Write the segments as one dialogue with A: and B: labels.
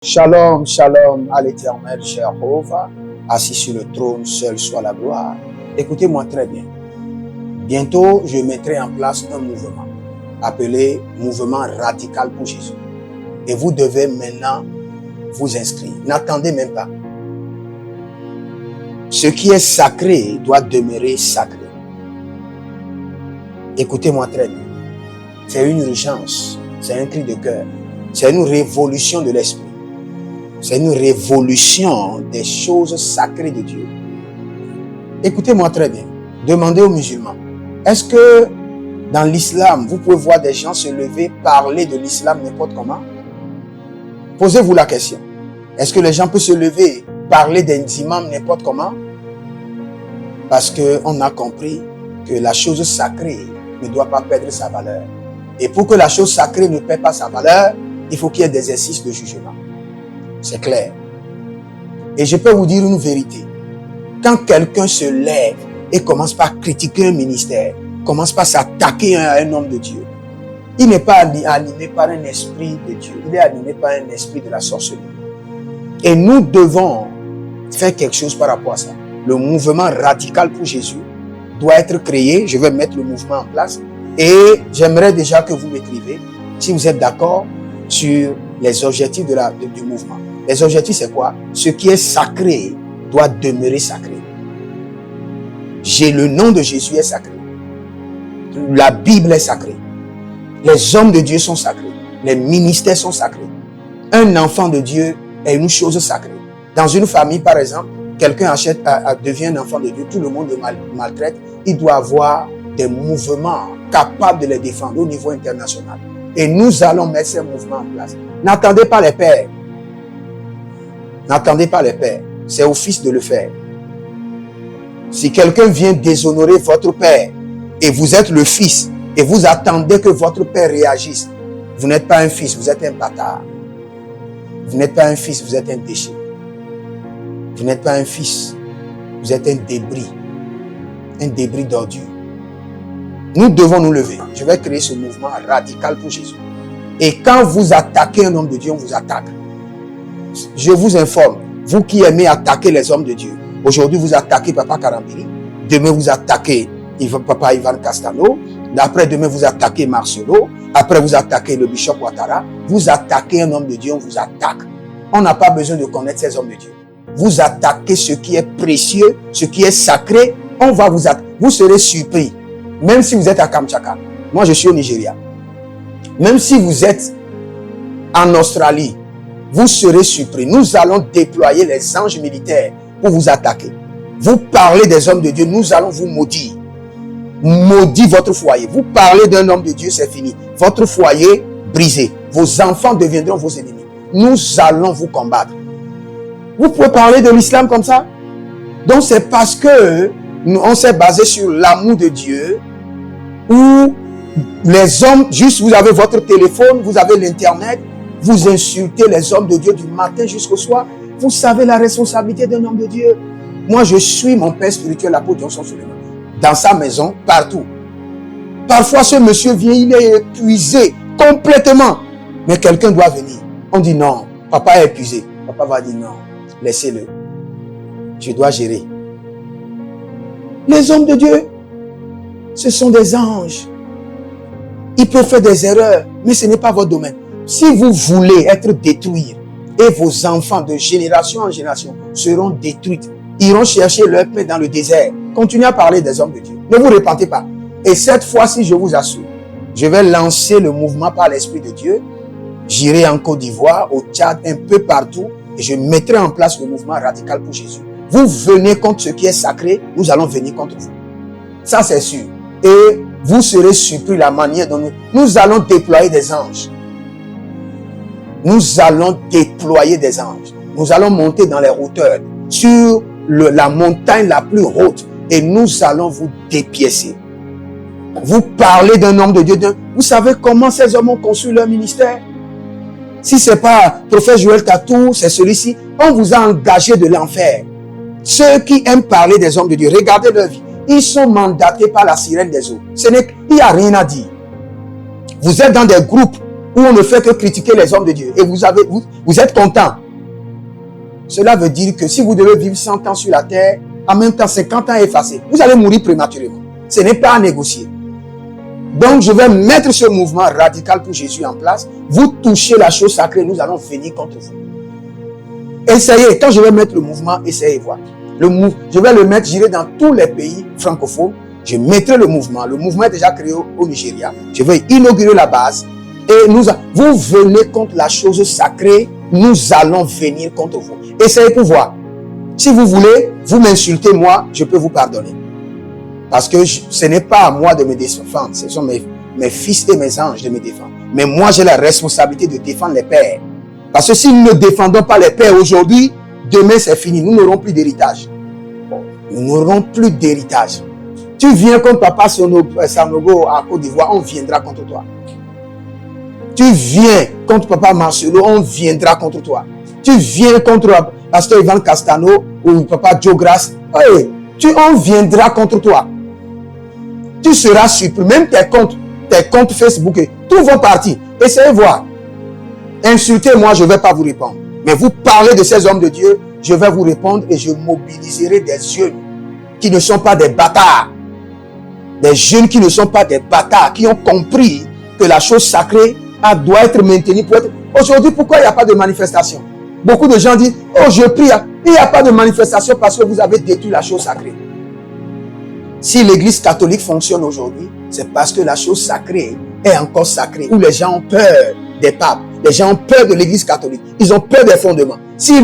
A: Shalom, shalom à l'éternel Jéhovah, assis sur le trône, seul soit la gloire. Écoutez-moi très bien. Bientôt, je mettrai en place un mouvement appelé Mouvement Radical pour Jésus. Et vous devez maintenant vous inscrire. N'attendez même pas. Ce qui est sacré doit demeurer sacré. Écoutez-moi très bien. C'est une urgence, c'est un cri de cœur, c'est une révolution de l'esprit. C'est une révolution des choses sacrées de Dieu. Écoutez-moi très bien. Demandez aux musulmans. Est-ce que dans l'islam, vous pouvez voir des gens se lever, parler de l'islam n'importe comment? Posez-vous la question. Est-ce que les gens peuvent se lever, parler des imams n'importe comment? Parce qu'on a compris que la chose sacrée ne doit pas perdre sa valeur. Et pour que la chose sacrée ne perde pas sa valeur, il faut qu'il y ait des exercices de jugement. C'est clair. Et je peux vous dire une vérité. Quand quelqu'un se lève et commence par critiquer un ministère, commence par s'attaquer à un homme de Dieu, il n'est pas animé par un esprit de Dieu. Il est animé par un esprit de la sorcellerie. Et nous devons faire quelque chose par rapport à ça. Le mouvement radical pour Jésus doit être créé. Je vais mettre le mouvement en place. Et j'aimerais déjà que vous m'écrivez, si vous êtes d'accord, sur les objectifs du mouvement. Les objectifs, c'est quoi? Ce qui est sacré doit demeurer sacré. Le nom de Jésus est sacré. La Bible est sacrée. Les hommes de Dieu sont sacrés. Les ministères sont sacrés. Un enfant de Dieu est une chose sacrée. Dans une famille, par exemple, quelqu'un devient un enfant de Dieu, tout le monde le maltraite. Il doit avoir des mouvements capables de les défendre au niveau international. Et nous allons mettre ces mouvements en place. N'attendez pas les pères. N'attendez pas les pères. C'est au fils de le faire. Si quelqu'un vient déshonorer votre père et vous êtes le fils et vous attendez que votre père réagisse, vous n'êtes pas un fils, vous êtes un bâtard. Vous n'êtes pas un fils, vous êtes un déchet. Vous n'êtes pas un fils, vous êtes un débris d'ordure. Nous devons nous lever. Je vais créer ce mouvement radical pour Jésus. Et quand vous attaquez un homme de Dieu, on vous attaque. Je vous informe, vous qui aimez attaquer les hommes de Dieu, aujourd'hui vous attaquez Papa Karambiri, demain vous attaquez Papa Ivan Castano, après demain vous attaquez Marcelo, après vous attaquez le bishop Ouattara, vous attaquez un homme de Dieu, on vous attaque. On n'a pas besoin de connaître ces hommes de Dieu. Vous attaquez ce qui est précieux, ce qui est sacré, on va vous attaquer. Vous serez surpris, même si vous êtes à Kamchaka. Moi je suis au Nigeria. Même si vous êtes en Australie, vous serez surpris. Nous allons déployer les anges militaires pour vous attaquer. Vous parlez des hommes de Dieu, nous allons vous maudire. Maudit votre foyer. Vous parlez d'un homme de Dieu, c'est fini. Votre foyer brisé. Vos enfants deviendront vos ennemis. Nous allons vous combattre. Vous pouvez parler de l'islam comme ça? Donc c'est parce que on s'est basé sur l'amour de Dieu, où les hommes, juste vous avez votre téléphone, vous avez l'internet, vous insultez les hommes de Dieu du matin jusqu'au soir. Vous savez la responsabilité d'un homme de Dieu. Moi, je suis mon père spirituel, l'apôtre Johnson Suleiman. Dans sa maison, partout. Parfois, ce monsieur vient, il est épuisé complètement. Mais quelqu'un doit venir. On dit non, papa est épuisé. Papa va dire non, laissez-le. Je dois gérer. Les hommes de Dieu, ce sont des anges. Ils peuvent faire des erreurs, mais ce n'est pas votre domaine. Si vous voulez être détruits, et vos enfants de génération en génération seront détruits, iront chercher leur paix dans le désert. Continuez à parler des hommes de Dieu. Ne vous repentez pas. Et cette fois-ci, je vous assure, je vais lancer le mouvement par l'Esprit de Dieu. J'irai en Côte d'Ivoire, au Tchad, un peu partout, et je mettrai en place le mouvement radical pour Jésus. Vous venez contre ce qui est sacré, nous allons venir contre vous. Ça, c'est sûr. Et vous serez surpris la manière dont nous allons déployer des anges. Nous allons déployer des anges. Nous allons monter dans les hauteurs, sur la montagne la plus haute, et nous allons vous dépiécer. Vous parlez d'un homme de Dieu. Vous savez comment ces hommes ont conçu leur ministère? Si ce n'est pas prophète Joël Katou, c'est celui-ci. On vous a engagé de l'enfer. Ceux qui aiment parler des hommes de Dieu, regardez leur vie. Ils sont mandatés par la sirène des eaux. Il n'y a rien à dire. Vous êtes dans des groupes où on ne fait que critiquer les hommes de Dieu, et vous êtes content. Cela veut dire que si vous devez vivre 100 ans sur la terre, en même temps 50 ans effacés, vous allez mourir prématurément. Ce n'est pas à négocier. Donc je vais mettre ce mouvement radical pour Jésus en place. Vous touchez la chose sacrée, nous allons venir contre vous. Essayez, quand je vais mettre le mouvement, essayez voir. Je vais le mettre, j'irai dans tous les pays francophones, je mettrai le mouvement. Le mouvement est déjà créé au Nigeria. Je vais inaugurer la base. Et vous venez contre la chose sacrée, nous allons venir contre vous. Essayez pour voir. Si vous voulez, vous m'insultez, moi, je peux vous pardonner. Parce que ce n'est pas à moi de me défendre. Ce sont mes fils et mes anges de me défendre. Mais moi, j'ai la responsabilité de défendre les pères. Parce que si nous ne défendons pas les pères aujourd'hui, demain c'est fini. Nous n'aurons plus d'héritage. Nous n'aurons plus d'héritage. Tu viens contre Papa Sanogo à Côte d'Ivoire, on viendra contre toi. Tu viens contre Papa Marcelo, on viendra contre toi. Tu viens contre Pasteur Ivan Castano ou Papa Joe Grace, on viendra contre toi. Tu seras surpris. Même tes comptes Facebook, tous vont partir. Essayez de voir. Insultez-moi, je ne vais pas vous répondre. Mais vous parlez de ces hommes de Dieu, je vais vous répondre et je mobiliserai des jeunes qui ne sont pas des bâtards. Des jeunes qui ne sont pas des bâtards, qui ont compris que la chose sacrée doit être maintenue. Aujourd'hui, pourquoi il n'y a pas de manifestation? Beaucoup de gens disent, je prie, il n'y a pas de manifestation parce que vous avez détruit la chose sacrée. Si l'église catholique fonctionne aujourd'hui, c'est parce que la chose sacrée est encore sacrée, où les gens ont peur des papes, les gens ont peur de l'église catholique, ils ont peur des fondements. Si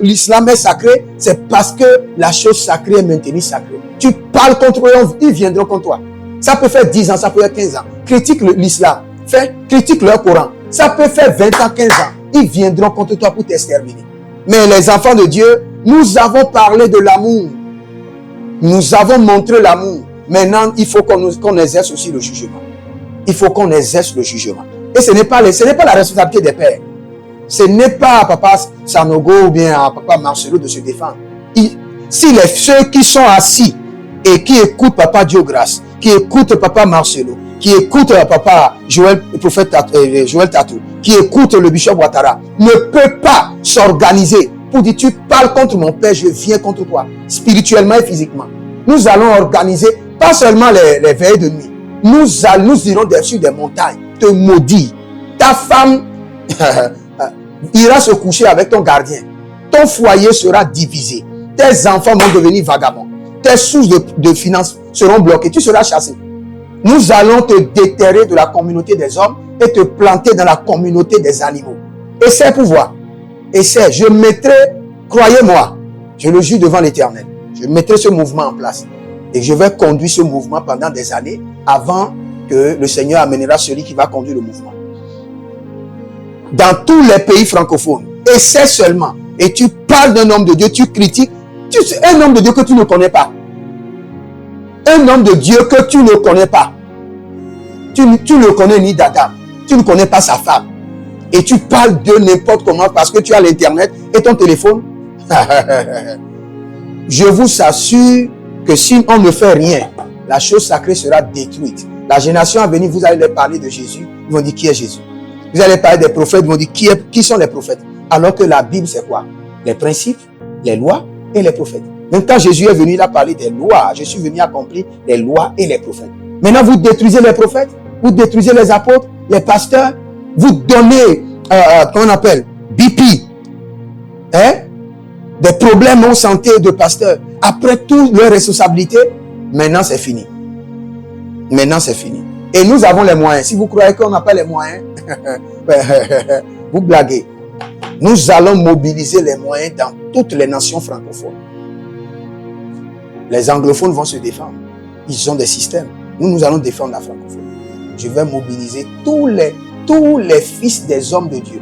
A: l'islam est sacré, c'est parce que la chose sacrée est maintenue sacrée. Tu parles contre eux, ils viendront contre toi. Ça peut faire 10 ans, ça peut faire 15 ans. Critique l'islam, critique leur Coran. Ça peut faire 20 ans, 15 ans. Ils viendront contre toi pour t'exterminer. Mais les enfants de Dieu, nous avons parlé de l'amour. Nous avons montré l'amour. Maintenant, il faut qu'on exerce aussi le jugement. Il faut qu'on exerce le jugement. Et ce n'est pas la responsabilité des pères. Ce n'est pas à Papa Sanogo ou bien à Papa Marcelo de se défendre. Ceux qui sont assis et qui écoutent Papa Diogras, qui écoutent Papa Marcelo, qui écoutent Papa le prophète Joël Tatou, qui écoutent le bishop Ouattara, ne peut pas s'organiser pour dire tu parles contre mon père, je viens contre toi, spirituellement et physiquement. Nous allons organiser pas seulement les veilles de nuit. Nous irons sur des montagnes, te maudire. Ta femme ira se coucher avec ton gardien. Ton foyer sera divisé. Tes enfants vont devenir vagabonds. Tes sources de finances seront bloquées. Tu seras chassé. Nous allons te déterrer de la communauté des hommes et te planter dans la communauté des animaux. Essaie pour voir. Essaie. Je mettrai, croyez-moi, je le jure devant l'Éternel, je mettrai ce mouvement en place. Et je vais conduire ce mouvement pendant des années avant que le Seigneur amènera celui qui va conduire le mouvement. Dans tous les pays francophones, essaie seulement. Et tu parles d'un homme de Dieu, tu critiques. Un homme de Dieu que tu ne connais pas. Un homme de Dieu que tu ne connais pas. Tu ne connais ni d'Adam. Tu ne connais pas sa femme. Et tu parles de n'importe comment parce que tu as l'internet et ton téléphone. Je vous assure que si on ne fait rien, la chose sacrée sera détruite. La génération à venir, vous allez leur parler de Jésus. Ils vont dire qui est Jésus. Vous allez parler des prophètes, ils vont dire qui sont les prophètes. Alors que la Bible, c'est quoi? Les principes, les lois et les prophètes. Même quand Jésus est venu, il a parlé des lois. Je suis venu accomplir les lois et les prophètes. Maintenant, vous détruisez les prophètes, vous détruisez les apôtres, les pasteurs, vous donnez, comment on appelle, BP, des problèmes en santé de pasteurs. Après toutes leurs responsabilités, maintenant c'est fini. Maintenant c'est fini. Et nous avons les moyens. Si vous croyez qu'on n'a pas les moyens, vous blaguez. Nous allons mobiliser les moyens dans toutes les nations francophones. Les anglophones vont se défendre. Ils ont des systèmes. Nous allons défendre la francophonie. Je vais mobiliser tous les fils des hommes de Dieu.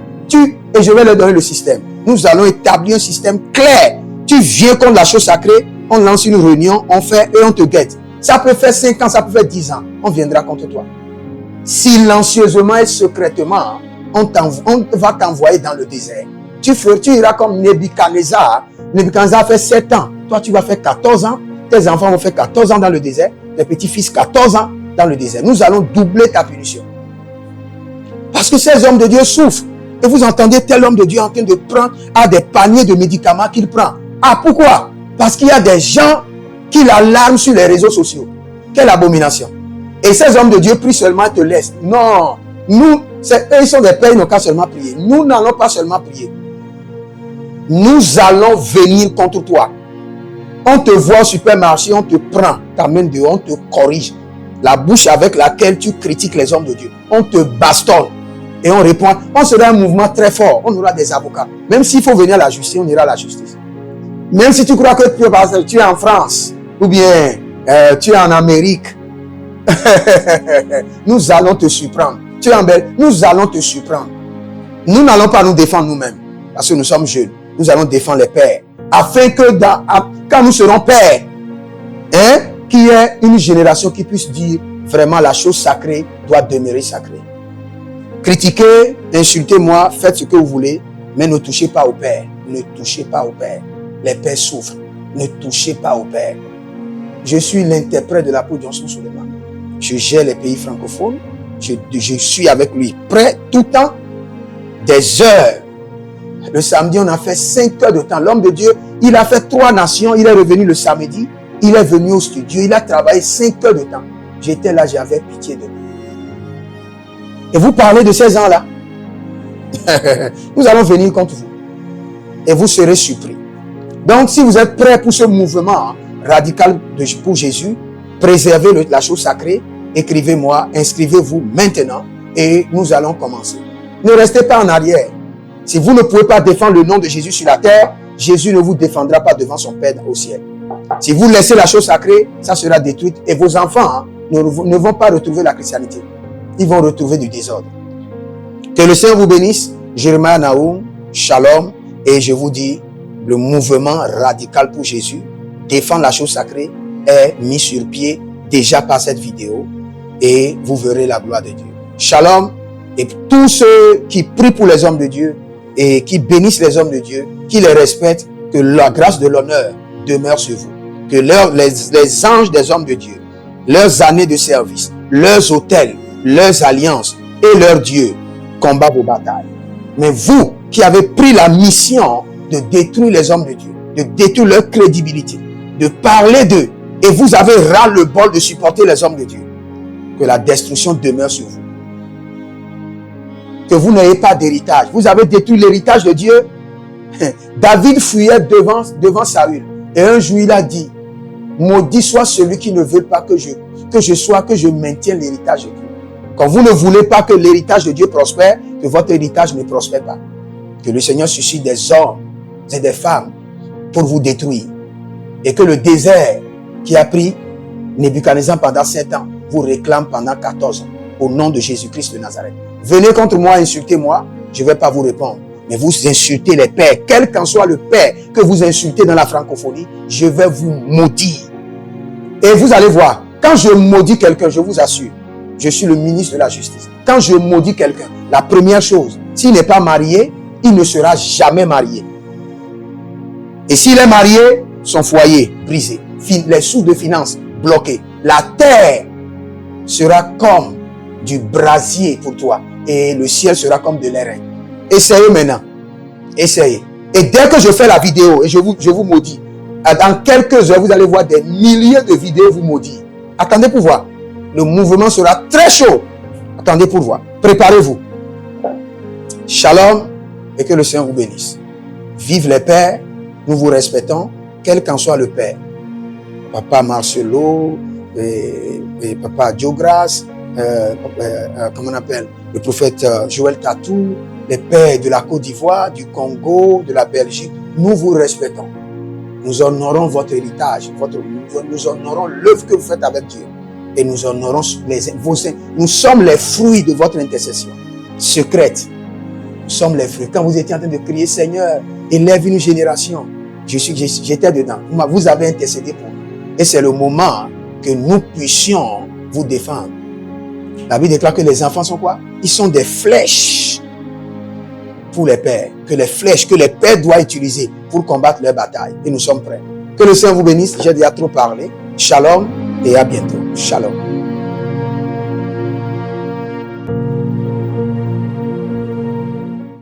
A: Et je vais leur donner le système. Nous allons établir un système clair. Tu viens contre la chose sacrée, on lance une réunion, on fait et on te guette. Ça peut faire 5 ans, ça peut faire 10 ans. On viendra contre toi. Silencieusement et secrètement, on va t'envoyer dans le désert. Tu iras comme Nebuchadnezzar. Nebuchadnezzar fait 7 ans. Toi, tu vas faire 14 ans. Tes enfants vont faire 14 ans dans le désert. Tes petits-fils, 14 ans dans le désert. Nous allons doubler ta punition. Parce que ces hommes de Dieu souffrent. Et vous entendez tel homme de Dieu en train de prendre des paniers de médicaments qu'il prend. Ah, pourquoi? Parce qu'il y a des gens qui l'alarment sur les réseaux sociaux. Quelle abomination. Et ces hommes de Dieu prient seulement et te laissent. Non. Nous, eux, ils sont des pères, ils n'ont qu'à seulement prier. Nous n'allons pas seulement prier. Nous allons venir contre toi. On te voit au supermarché, on te prend, t'amène dehors, on te corrige. La bouche avec laquelle tu critiques les hommes de Dieu. On te bastonne. Et on répond. On sera un mouvement très fort. On aura des avocats. Même s'il faut venir à la justice, on ira à la justice. Même si tu crois que tu es en France, ou bien tu es en Amérique, nous allons te surprendre. Tu es en Belgique, nous allons te surprendre. Nous n'allons pas nous défendre nous-mêmes, parce que nous sommes jeunes. Nous allons défendre les pères. Afin que quand nous serons pères, qu'il y ait une génération qui puisse dire vraiment la chose sacrée doit demeurer sacrée. Critiquez, insultez-moi, faites ce que vous voulez, mais ne touchez pas au père. Ne touchez pas au père. Les pères souffrent. Ne touchez pas au père. Je suis l'interprète de l'apôtre Johnson Suleiman. Je gère les pays francophones. Je suis avec lui prêt tout le temps. Des heures. Le samedi, on a fait 5 heures de temps. L'homme de Dieu, il a fait 3 nations. Il est revenu le samedi. Il est venu au studio. Il a travaillé 5 heures de temps. J'étais là, j'avais pitié de lui. Et vous parlez de ces gens-là. Nous allons venir contre vous. Et vous serez surpris. Donc, si vous êtes prêts pour ce mouvement radical pour Jésus, préservez la chose sacrée, écrivez-moi, inscrivez-vous maintenant et nous allons commencer. Ne restez pas en arrière. Si vous ne pouvez pas défendre le nom de Jésus sur la terre, Jésus ne vous défendra pas devant son Père au ciel. Si vous laissez la chose sacrée, ça sera détruite et vos enfants ne vont pas retrouver la chrétienté. Ils vont retrouver du désordre. Que le Seigneur vous bénisse. Jeremiah Naoum, Shalom. Et je vous dis, le mouvement radical pour Jésus, défendre la chose sacrée, est mis sur pied déjà par cette vidéo. Et vous verrez la gloire de Dieu. Shalom. Et tous ceux qui prient pour les hommes de Dieu et qui bénissent les hommes de Dieu, qui les respectent, que la grâce de l'honneur demeure sur vous. Que les anges des hommes de Dieu, leurs années de service, leurs autels, leurs alliances et leurs dieux combattent vos batailles. Mais vous qui avez pris la mission de détruire les hommes de Dieu, de détruire leur crédibilité, de parler d'eux, et vous avez ras-le-bol de supporter les hommes de Dieu, que la destruction demeure sur vous. Que vous n'ayez pas d'héritage. Vous avez détruit l'héritage de Dieu. David fuyait devant Saül. Et un jour il a dit, maudit soit celui qui ne veut pas que je maintienne l'héritage de Dieu. Quand vous ne voulez pas que l'héritage de Dieu prospère, que votre héritage ne prospère pas. Que le Seigneur suscite des hommes et des femmes pour vous détruire. Et que le désert qui a pris Nebuchadnezzar pendant 7 ans vous réclame pendant 14 ans. Au nom de Jésus-Christ de Nazareth. Venez contre moi, insultez-moi, je ne vais pas vous répondre. Mais vous insultez les pères, quel qu'en soit le père que vous insultez dans la francophonie, je vais vous maudire. Et vous allez voir, quand je maudis quelqu'un, je vous assure, je suis le ministre de la justice. Quand je maudis quelqu'un, la première chose, s'il n'est pas marié, il ne sera jamais marié. Et s'il est marié, son foyer brisé, les sources de finances bloquées. La terre sera comme du brasier pour toi et le ciel sera comme de l'airain. Essayez maintenant. Essayez. Et dès que je fais la vidéo et je vous maudis, dans quelques heures, vous allez voir des milliers de vidéos vous maudire. Attendez pour voir. Le mouvement sera très chaud. Attendez pour voir. Préparez-vous. Shalom et que le Seigneur vous bénisse. Vive les pères. Nous vous respectons, quel qu'en soit le père. Papa Marcelo, et Papa Diogras, comment on appelle, le prophète Joël Tatou, les pères de la Côte d'Ivoire, du Congo, de la Belgique. Nous vous respectons. Nous honorons votre héritage. Nous honorons l'œuvre que vous faites avec Dieu. Et nous honorons nous sommes les fruits de votre intercession secrète. Nous sommes les fruits. Quand vous étiez en train de crier, Seigneur, élève une génération. J'étais dedans. Vous avez intercédé pour nous. Et c'est le moment que nous puissions vous défendre. La Bible déclare que les enfants sont quoi? Ils sont des flèches pour les pères. Que les pères doivent utiliser pour combattre leur bataille. Et nous sommes prêts. Que le Seigneur vous bénisse. J'ai déjà trop parlé. Shalom et à bientôt. Shalom.